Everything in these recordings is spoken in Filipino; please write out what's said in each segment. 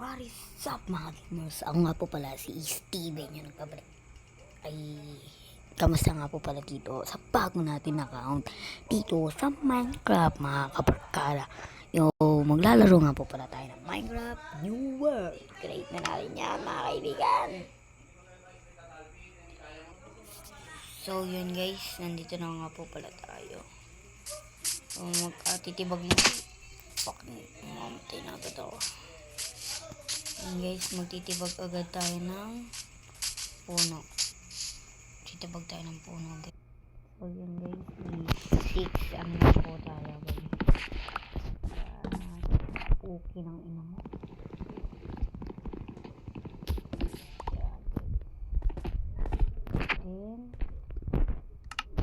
What is up mga gamers? Ako nga po pala si Steven yung nagpabalik. Ay, kamusta nga po pala dito sa bago natin account dito sa Minecraft mga kabarkada. Maglalaro nga po pala tayo ng Minecraft New World. Create na natin yan mga kaibigan. So yun guys, nandito na nga po pala tayo. Magtitibag mo. Fuck, mamatay na agad ako. Yan guys, magtitibag agad tayo ng puno. Titibag tayo ng puno guys. So yun guys, 6 ang na po tayo guys. Okay ng ina mo. Then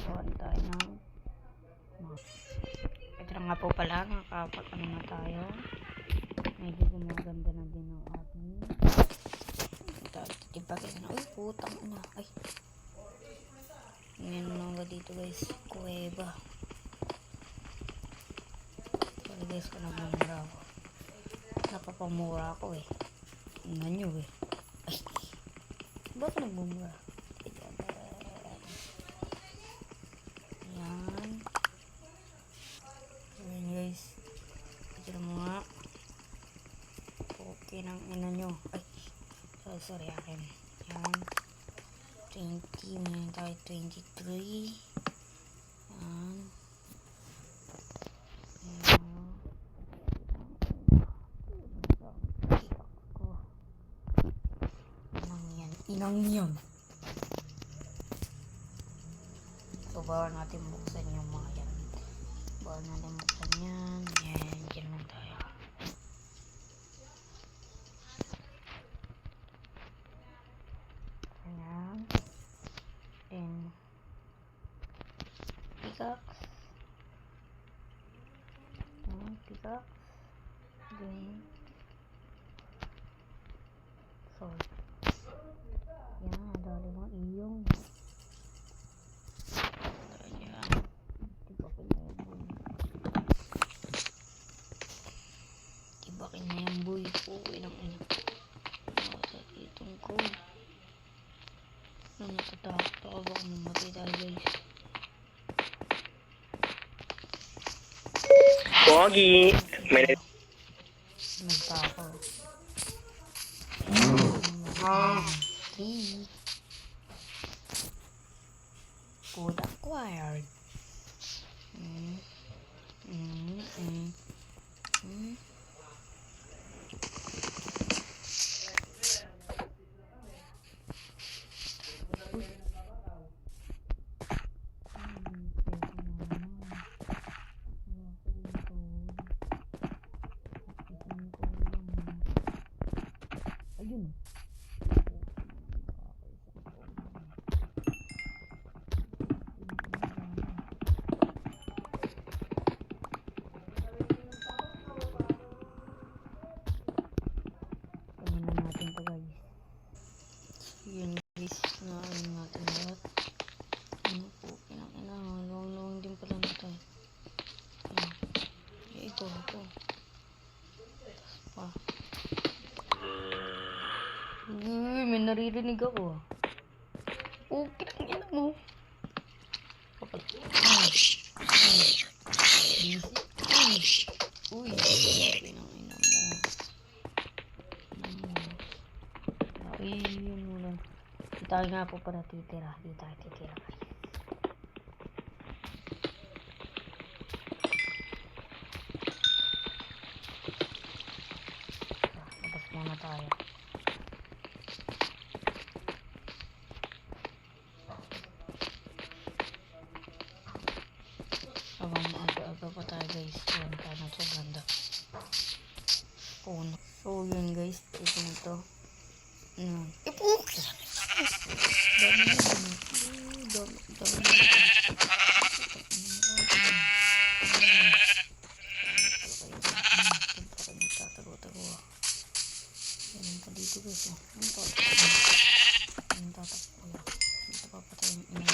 gawan tayo ng ito na nga po pala, nakapag-ano na tayo. Medyo gumaganda na din ang ating titibagin na. Uy, putang ina. Ay, ngayon nga dito guys, kuweba. Sorry guys, kung nagmumura ako. Napapamura ako eh. Tingnan nyo eh. Ay, ba't nagmumura? Yan. Ayan guys, ito na mga okay ng ina nyo. Ay, sorry akin. Yan. 20, mayroon tayo 23. Yan. Inang yan. So, bawal natin buksan yung mga yan. Bawal natin buksan yan. Yan, dyan lang tayo. Ayan. Then, pickaxe. Ayan, pickaxe. Then, sword. Yan, dali mo iyong. Ayan. Tibakin na yung boy. Tibakin na yung boy. Uwi ng ina. Sa itong ko. Natatakot ako baka mamatay tayo guys. Pogi! May nagtako. Food acquired. Ayun. Tingnan natin to guys. Yun guys, naayun natin lahat. Ano po, ina, luwang-luwang din pala na tayo. Ito. Tapos pa. May naririnig ako. Okay lang yan mo. Uy, okay lang ina mo. Ayun mo lang. Di tayo nga po para titira. Di tayo titira guys. Labas muna tayo. Aga pa tayo guys. Yan, paano ito ganda. Puno. So yun guys, ito na to. Ipuki! Dami na. Tago-tago. Yan pa dito guys. Ano to? Ano tatakbo yan? Ito papatay yung ina.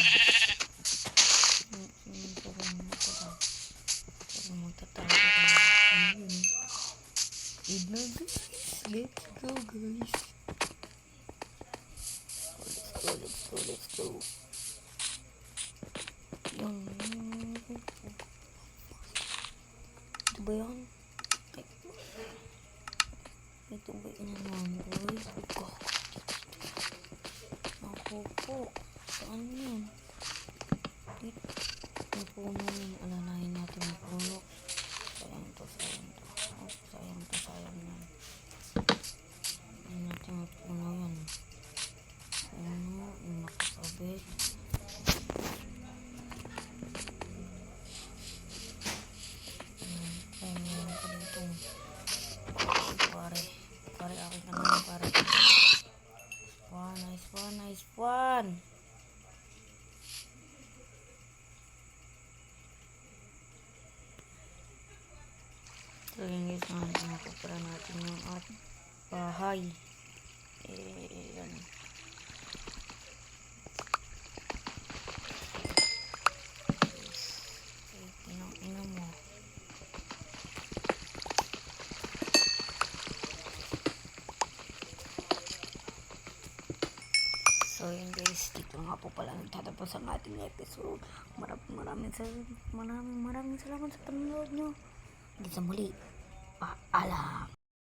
Magtatawag ako. Ayun. Ignorant. Let's go, guys. Let's go. Yung... Ito ba yan? Ay. Ito ba yun naman, guys? Ako po. Saan yun? Dito. Yung puno yun. Alalahin natin yung puno. Sayang to. Oh, sayang yan. Alalahin natin yung puno yan. Puno, yung nakasabit. Puno ka dito. Pare, akin ka naman, pare. Nice one. Talagang guys, nakapara natin yung at bahay. Yan. Ina mo. So yun guys, dito nga po pala nagtatapos ang ating episode. Maraming salamat sa panonood nyo. Hanggang sa muli. Paalam.